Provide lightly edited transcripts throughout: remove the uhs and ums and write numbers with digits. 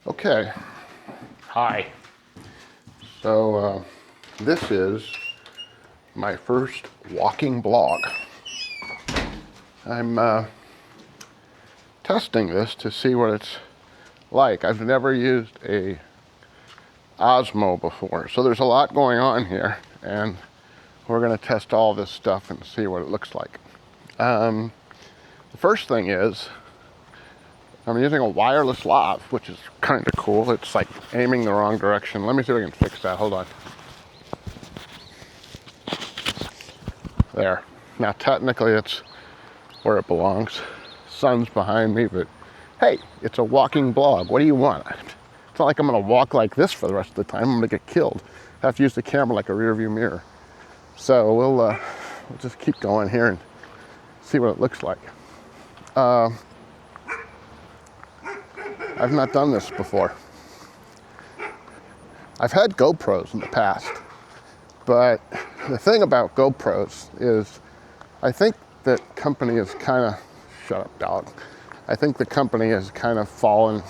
Okay, hi. So this is my first walking blog. I'm testing this to see what it's like. I've never used a Osmo before, so there's a lot going on here, and we're going to test all this stuff and see what it looks like. The first thing is I'm using a wireless lav, which is kind of cool. It's like aiming the wrong direction. Let me see if I can fix that. Hold on. There. Now technically it's where it belongs. Sun's behind me, but hey, it's a walking blog. What do you want? It's not like I'm gonna walk like this for the rest of the time. I'm gonna get killed. I have to use the camera like a rear view mirror. So we'll just keep going here and see what it looks like. I've not done this before. I've had GoPros in the past, but the thing about GoPros is I think that company is kind of, shut up dog. I think the company has kind of fallen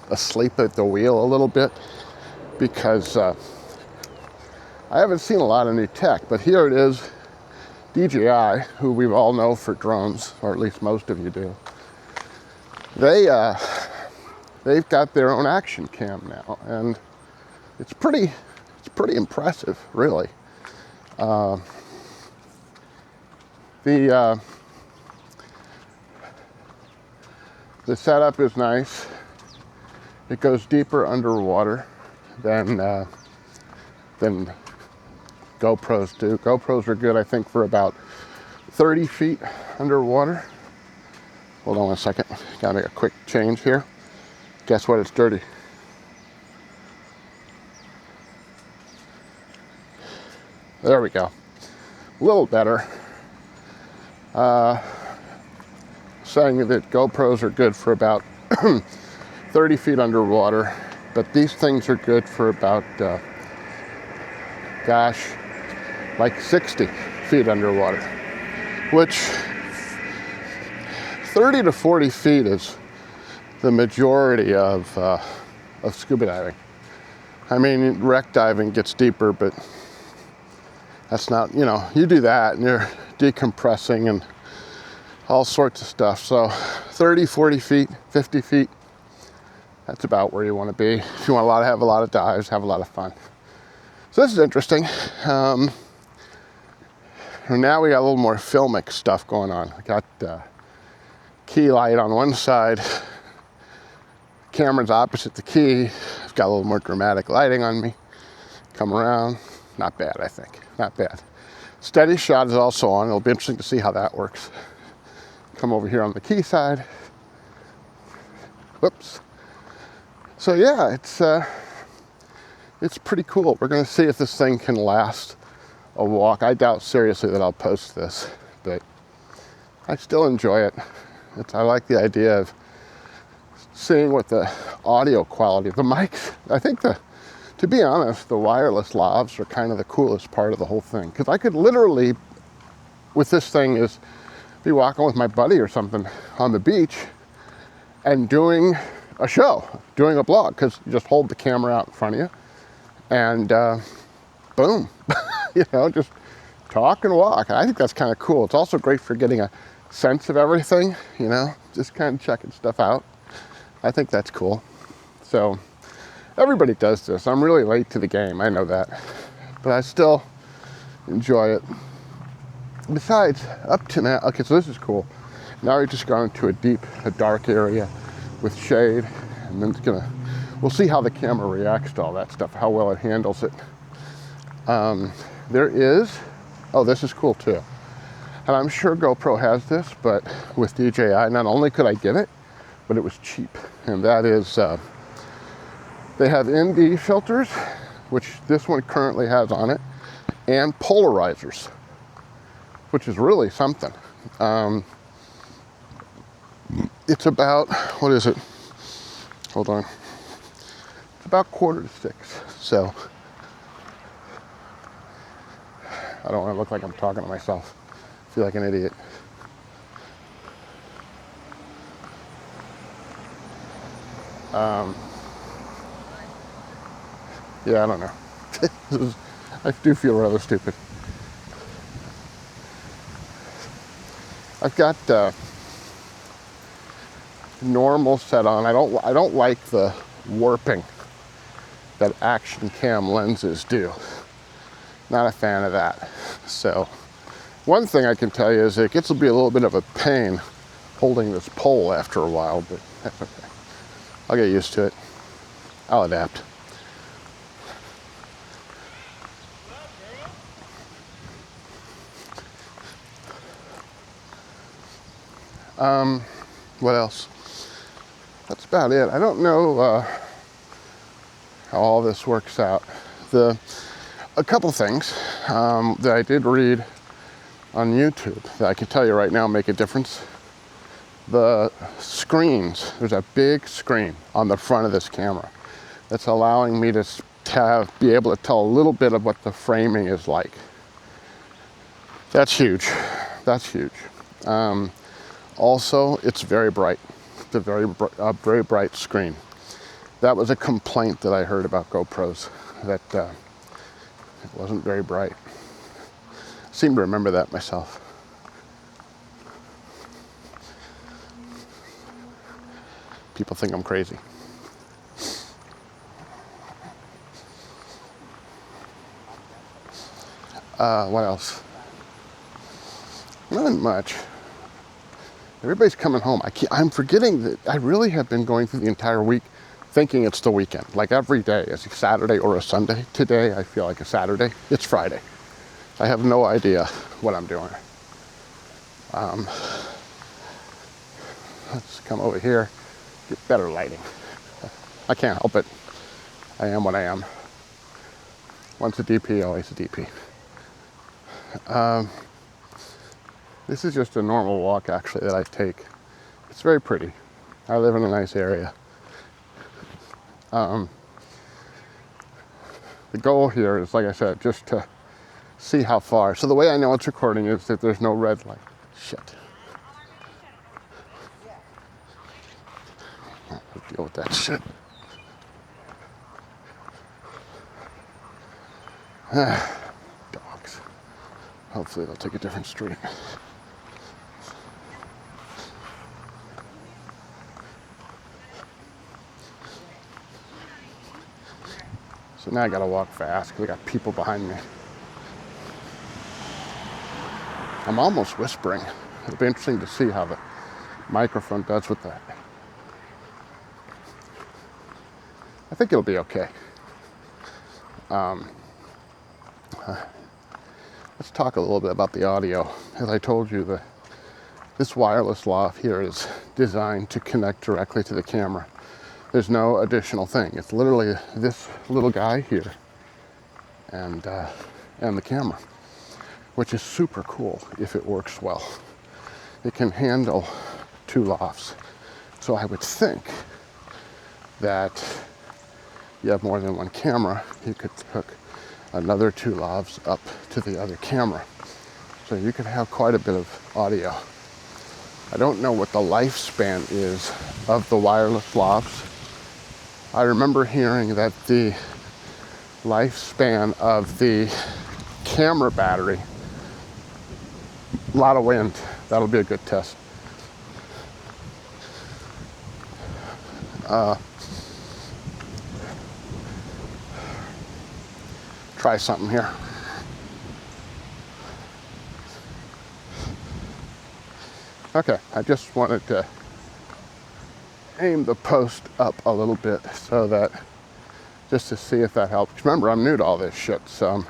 asleep at the wheel a little bit because I haven't seen a lot of new tech, but here it is, DJI, who we all know for drones, or at least most of you do. They've got their own action cam now, and it's pretty impressive, really. The setup is nice. It goes deeper underwater than GoPros do. GoPros are good, I think, for about 30 feet underwater. Hold on one second. Gotta make a quick change here. Guess what? It's dirty. There we go. A little better. Saying that GoPros are good for about 30 feet underwater, but these things are good for about, like 60 feet underwater, which 30 to 40 feet is the majority of scuba diving. I mean, wreck diving gets deeper, but that's not, you do that and you're decompressing and all sorts of stuff. So 30, 40 feet, 50 feet, that's about where you want to be. If you want to have a lot of dives, have a lot of fun. So this is interesting. And now we got a little more filmic stuff going on. I got key light on one side, camera's opposite the key. I've got a little more dramatic lighting on me. Come around, not bad, I think, not bad. Steady shot is also on. It'll be interesting to see how that works. Come over here on the key side. Whoops. So yeah, it's pretty cool. We're gonna see if this thing can last a walk. I doubt seriously that I'll post this, but I still enjoy it. I like the idea of seeing what the audio quality of the mics. I think to be honest, the wireless lavs are kind of the coolest part of the whole thing. Because I could literally, with this thing, be walking with my buddy or something on the beach and doing a show, doing a blog, because you just hold the camera out in front of you and boom, just talk and walk. I think that's kind of cool. It's also great for getting a sense of everything, just kind of checking stuff out. I think that's cool. So everybody does this. I'm really late to the game, I know that, but I still enjoy it. Besides, up to now, okay, so this is cool. Now we're just going to a dark area with shade, and then we'll see how the camera reacts to all that stuff, how well it handles it. This is cool too. And I'm sure GoPro has this, but with DJI, not only could I get it, but it was cheap. And that is, they have ND filters, which this one currently has on it, and polarizers, which is really something. It's about, what is it? Hold on. It's about 5:45. So I don't want to look like I'm talking to myself. I feel like an idiot. Yeah, I don't know. I do feel rather stupid. I've got normal set on. I don't like the warping that action cam lenses do. Not a fan of that. So one thing I can tell you is it gets to be a little bit of a pain holding this pole after a while, but that's okay. I'll get used to it. I'll adapt. What else? That's about it. I don't know how all this works out. A couple things that I did read on YouTube that I can tell you right now make a difference. The screens, there's a big screen on the front of this camera that's allowing me to be able to tell a little bit of what the framing is like. That's huge. That's huge. Also, it's very bright. It's a very bright screen. That was a complaint that I heard about GoPros, that it wasn't very bright. I seem to remember that myself. People think I'm crazy. What else? Not much. Everybody's coming home. I'm forgetting that I really have been going through the entire week thinking it's the weekend. Like every day is a Saturday or a Sunday. Today I feel like a Saturday. It's Friday. I have no idea what I'm doing. Let's come over here. Get better lighting. I can't help it. I am what I am. Once a DP, always a DP. This is just a normal walk, actually, that I take. It's very pretty. I live in a nice area. The goal here is, like I said, just to see how far. So the way I know it's recording is that there's no red light. Shit. I'll deal with that shit. Dogs. Hopefully they'll take a different street. So now I gotta walk fast because I got people behind me. I'm almost whispering. It'll be interesting to see how the microphone does with that. I think it'll be okay. Let's talk a little bit about the audio. As I told you, this wireless lav here is designed to connect directly to the camera. There's no additional thing. It's literally this little guy here and the camera, which is super cool if it works well. It can handle 2 lavs. So I would think that you have more than one camera, you could hook another 2 lavs up to the other camera. So you could have quite a bit of audio. I don't know what the lifespan is of the wireless lavs. I remember hearing that the lifespan of the camera battery, a lot of wind, that'll be a good test. Try something here. Okay, I just wanted to aim the post up a little bit so that, just to see if that helps. Remember, I'm new to all this shit, so I'm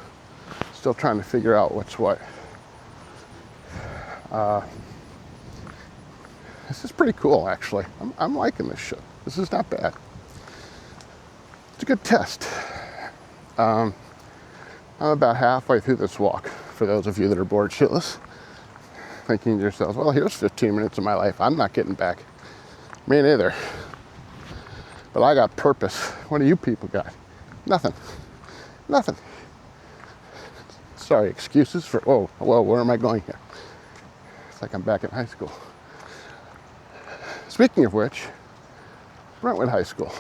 still trying to figure out what's what. This is pretty cool, actually. I'm liking this shit. This is not bad. It's a good test. I'm about halfway through this walk, for those of you that are bored shitless, thinking to yourselves, well, here's 15 minutes of my life. I'm not getting back. Me neither. But I got purpose. What do you people got? Nothing. Nothing. Sorry, excuses for, whoa, where am I going here? It's like I'm back in high school. Speaking of which, Brentwood High School.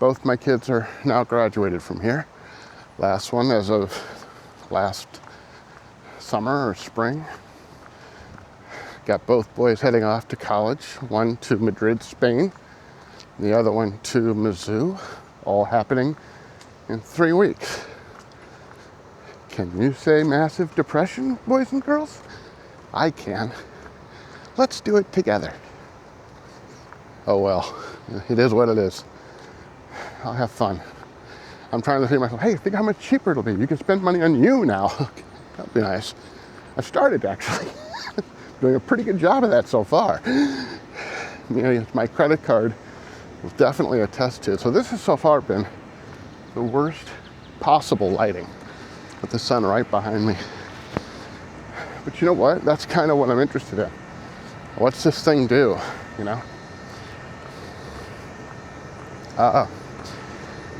Both my kids are now graduated from here. Last one as of last summer or spring. Got both boys heading off to college, one to Madrid, Spain, the other one to Mizzou, all happening in 3 weeks. Can you say massive depression, boys and girls? I can. Let's do it together. Oh well, it is what it is. I'll have fun. I'm trying to think to myself, hey, think how much cheaper it'll be. You can spend money on you now. That'd be nice. I've started actually. Doing a pretty good job of that so far. You know, my credit card will definitely attest to it. So this has so far been the worst possible lighting with the sun right behind me. But you know what? That's kind of what I'm interested in. What's this thing do, you know?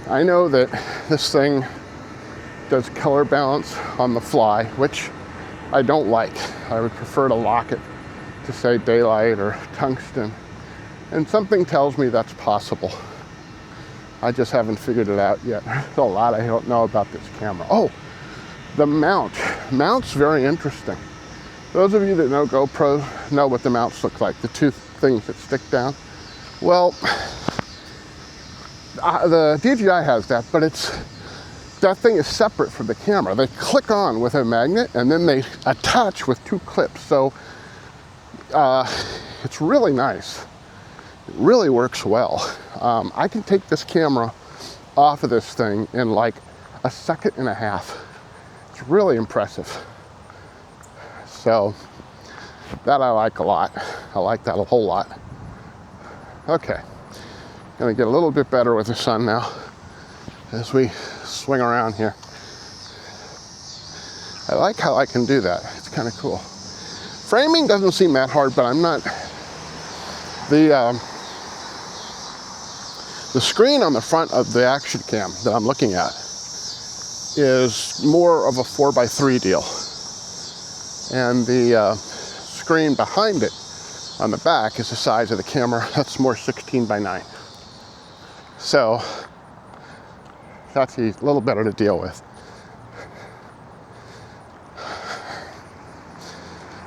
I know that this thing does color balance on the fly, which I don't like. I would prefer to lock it to say daylight or tungsten. And something tells me that's possible. I just haven't figured it out yet. There's a lot I don't know about this camera. Oh, the mount. Mount's very interesting. Those of you that know GoPro know what the mounts look like, the two things that stick down. Well, the DJI has that, but that thing is separate from the camera. They click on with a magnet and then they attach with two clips. So it's really nice. It really works well. I can take this camera off of this thing in like a second and a half. It's really impressive. So that I like a lot. I like that a whole lot. Okay, gonna get a little bit better with the sun now as we swing around here. I like how I can do that. It's kind of cool. Framing doesn't seem that hard, but I'm not. The screen on the front of the action cam that I'm looking at is more of a 4x3 deal. And the screen behind it on the back is the size of the camera. That's more 16:9. So that's a little better to deal with.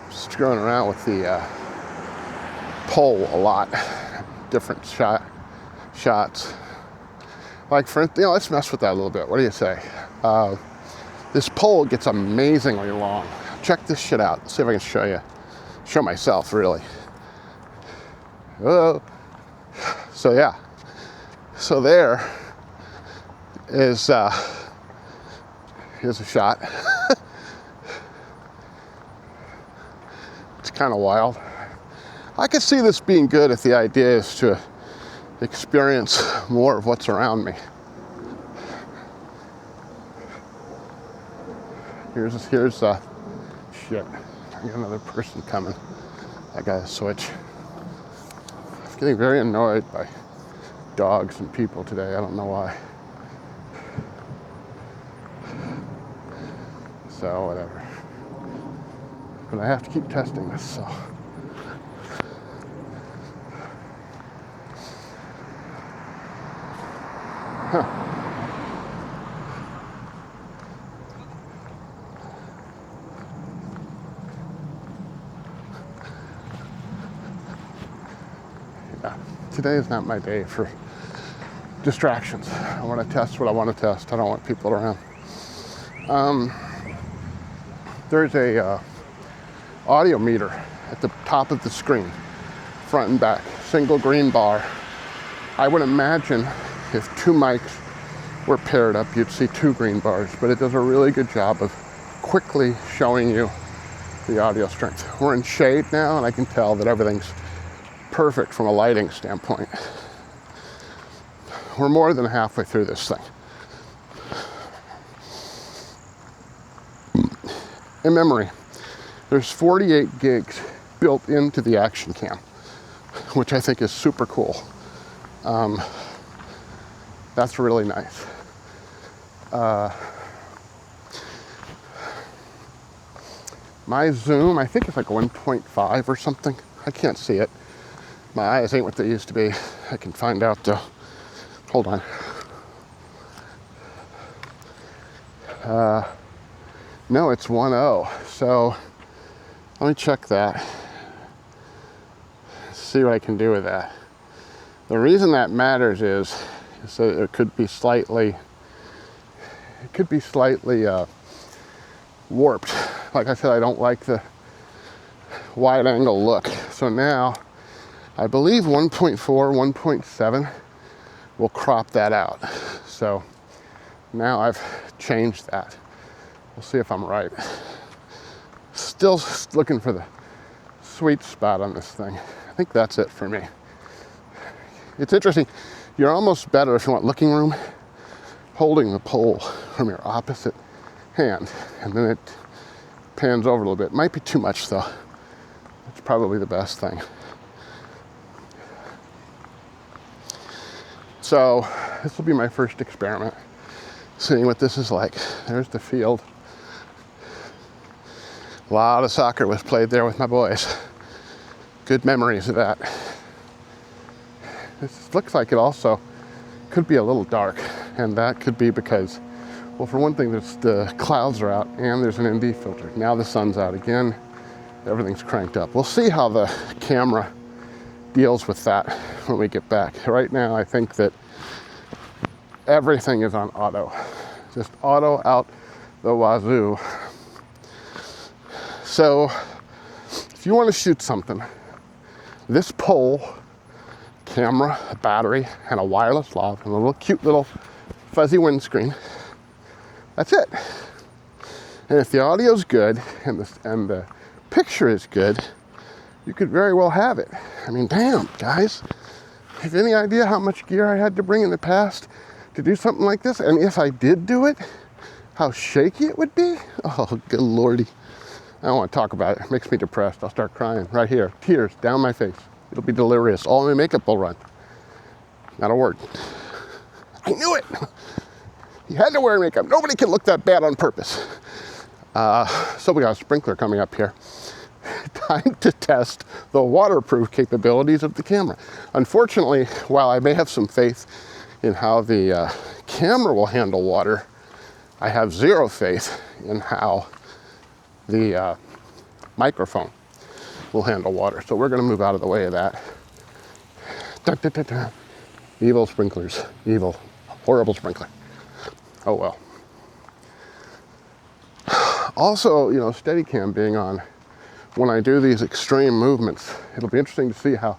Screwing around with the pole a lot, different shots. Like for instance, let's mess with that a little bit. What do you say? This pole gets amazingly long. Check this shit out. Let's see if I can show myself really. Oh, so yeah. So there is here's a shot. It's kind of wild. I could see this being good if the idea is to experience more of what's around me. Here's shit. I got another person coming. I gotta switch. I'm getting very annoyed by dogs and people today. I don't know why. So whatever. But I have to keep testing this, so. Huh. Yeah, today is not my day for distractions. I want to test what I want to test. I don't want people around. There's a audio meter at the top of the screen, front and back, single green bar. I would imagine if two mics were paired up, you'd see two green bars, but it does a really good job of quickly showing you the audio strength. We're in shade now, and I can tell that everything's perfect from a lighting standpoint. We're more than halfway through this thing. In memory, there's 48 gigs built into the action cam, which I think is super cool. That's really nice. My zoom, I think it's like 1.5 or something. I can't see it. My eyes ain't what they used to be. I can find out though. Hold on. No, it's 1.0. So let me check that. See what I can do with that. The reason that matters is that it could be slightly warped. Like I said, I don't like the wide angle look. So now I believe 1.4, 1.7 will crop that out. So now I've changed that. We'll see if I'm right. Still looking for the sweet spot on this thing. I think that's it for me. It's interesting. You're almost better if you want looking room, holding the pole from your opposite hand, and then it pans over a little bit. Might be too much though. It's probably the best thing. So this will be my first experiment, seeing what this is like. There's the field. A lot of soccer was played there with my boys. Good memories of that. This looks like it also could be a little dark, and that could be because, well, for one thing, the clouds are out and there's an ND filter. Now the sun's out again, everything's cranked up. We'll see how the camera deals with that when we get back. Right now, I think that everything is on auto. Just auto out the wazoo. So, if you want to shoot something, this pole, camera, a battery, and a wireless lav, and a little cute little fuzzy windscreen, that's it. And if the audio's good and the picture is good, you could very well have it. I mean, damn, guys. Have you any idea how much gear I had to bring in the past to do something like this? And if I did do it, how shaky it would be? Oh, good lordy. I don't want to talk about it. It makes me depressed. I'll start crying right here. Tears down my face. It'll be delirious. All my makeup will run. Not a word. I knew it. You had to wear makeup. Nobody can look that bad on purpose. So we got a sprinkler coming up here. Time to test the waterproof capabilities of the camera. Unfortunately, while I may have some faith in how the camera will handle water, I have zero faith in how the microphone will handle water. So we're going to move out of the way of that. Dun, dun, dun, dun. Evil sprinklers. Evil. Horrible sprinkler. Oh well. Also, you know, Steadicam being on, when I do these extreme movements, it'll be interesting to see how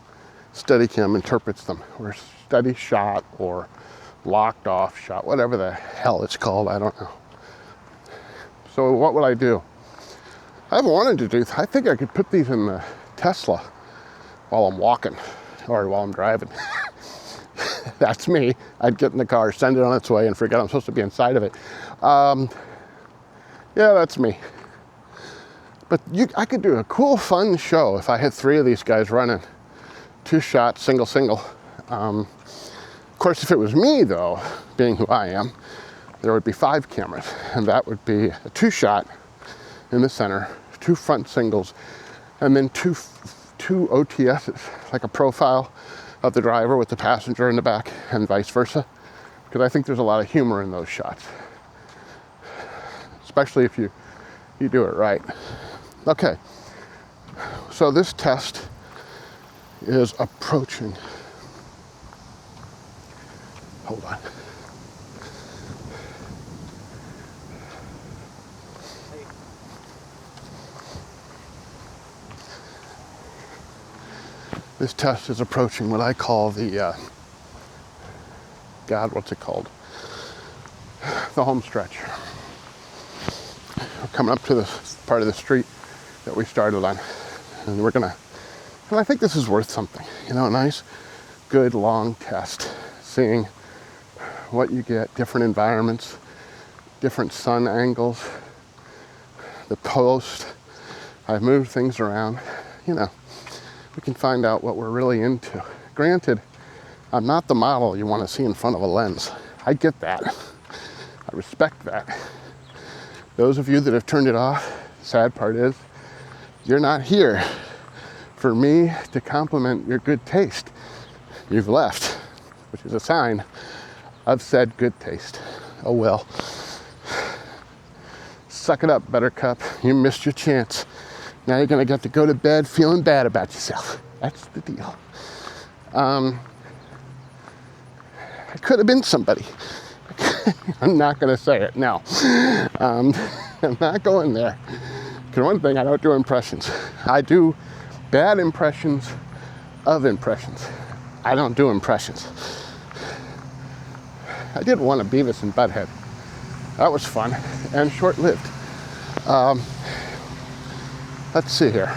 Steadicam interprets them, or steady shot, or locked off shot, whatever the hell it's called, I don't know. So what would I do? I've wanted to do, I think I could put these in the Tesla while I'm walking, or while I'm driving. That's me. I'd get in the car, send it on its way, and forget I'm supposed to be inside of it. Yeah, that's me. But I could do a cool, fun show if I had 3 of these guys running. 2 shots, single. Of course, if it was me, though, being who I am, there would be 5 cameras. And that would be a 2 shot in the center, 2 front singles, and then two OTSs, like a profile of the driver with the passenger in the back, and vice versa. Because I think there's a lot of humor in those shots. Especially if you do it right. Okay, so this test is approaching. Hold on. This test is approaching what I call the, God, what's it called? The home stretch. We're coming up to this part of the street that we started on, and I think this is worth something. You know, a nice, good, long test, seeing what you get, different environments, different sun angles, the post. I've moved things around, you know. We can find out what we're really into. Granted, I'm not the model you want to see in front of a lens. I get that. I respect that. Those of you that have turned it off, the sad part is, you're not here for me to compliment your good taste. You've left, which is a sign of said good taste. Oh well. Suck it up, Buttercup. You missed your chance. Now you're gonna get to go to bed feeling bad about yourself. That's the deal. I could have been somebody. I'm not gonna say it, no. I'm not going there. Because one thing, I don't do impressions. I do bad impressions of impressions. I don't do impressions. I did one of Beavis and Butthead. That was fun and short-lived. Let's see here.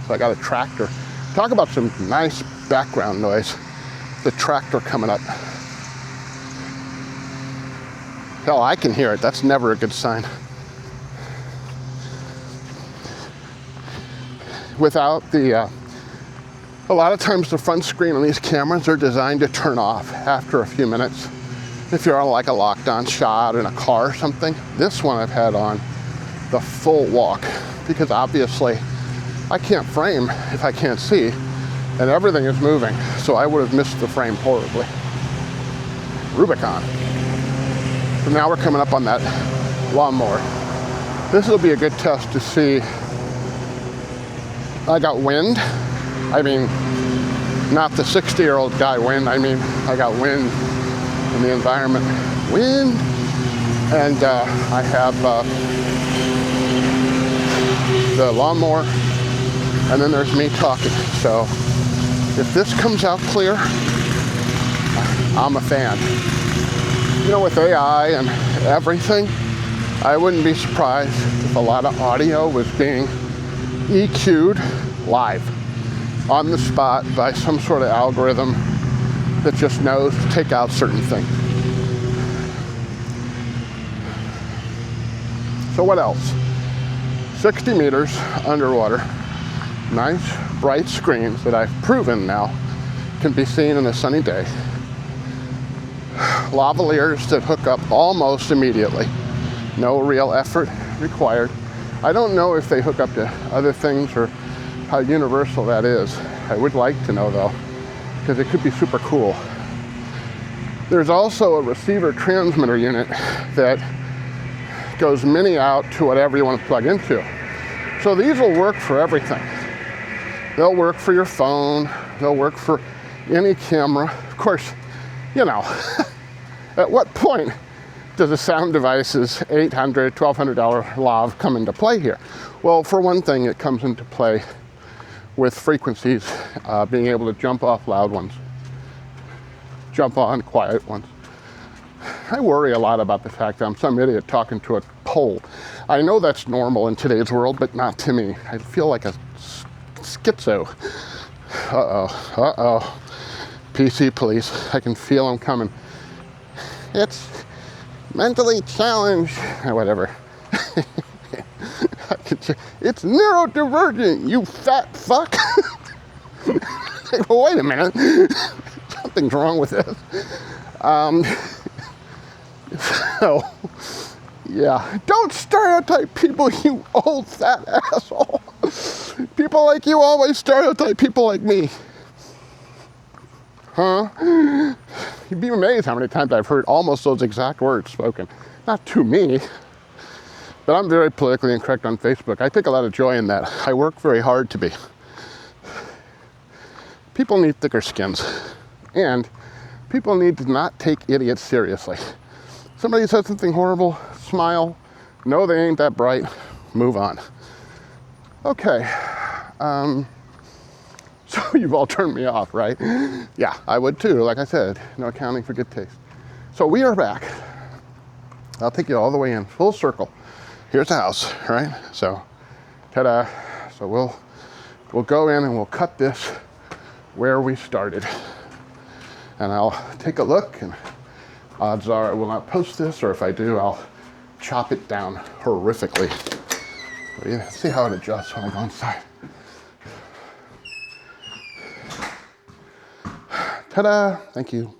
So I got a tractor. Talk about some nice background noise. The tractor coming up. Hell, I can hear it. That's never a good sign. Without the, a lot of times the front screen on these cameras are designed to turn off after a few minutes. If you're on like a locked-on shot in a car or something. This one I've had on the full walk because obviously I can't frame if I can't see and everything is moving. So I would have missed the frame horribly. Rubicon. So now we're coming up on that lawnmower. This will be a good test to see. I got wind. I mean, not the 60-year-old guy wind. I mean, I got wind in the environment. Wind. And I have the lawnmower. And then there's me talking. So if this comes out clear, I'm a fan. You know, with AI and everything, I wouldn't be surprised if a lot of audio was being EQ'd live on the spot by some sort of algorithm that just knows to take out certain things. So what else? 60 meters underwater. Nice bright screens that I've proven now can be seen in a sunny day. Lavaliers that hook up almost immediately. No real effort required. I don't know if they hook up to other things or how universal that is. I would like to know though, because it could be super cool. There's also a receiver transmitter unit that goes mini out to whatever you want to plug into. So these will work for everything. They'll work for your phone. They'll work for any camera. Of course, you know, at what point does a sound device's $800, $1,200 lav come into play here? Well, for one thing, it comes into play with frequencies, being able to jump off loud ones, jump on quiet ones. I worry a lot about the fact that I'm some idiot talking to a pole. I know that's normal in today's world, but not to me. I feel like a schizo. Uh-oh. PC police. I can feel them coming. It's mentally challenged. Whatever. It's neurodivergent, you fat fuck. Well, wait a minute. Something's wrong with this. So, yeah. Don't stereotype people, you old fat asshole. People like you always stereotype people like me. Huh? You'd be amazed how many times I've heard almost those exact words spoken. Not to me, but I'm very politically incorrect on Facebook. I take a lot of joy in that. I work very hard to be. People need thicker skins. And people need to not take idiots seriously. Somebody says something horrible, smile, know they ain't that bright, move on. Okay. So you've all turned me off, right? Yeah, I would too. Like I said, no accounting for good taste. So we are back. I'll take you all the way in, full circle. Here's the house, right? So, ta-da. So we'll go in and we'll cut this where we started. And I'll take a look, and odds are I will not post this, or if I do, I'll chop it down horrifically. Let's see how it adjusts when I go inside. Ta-da! Thank you.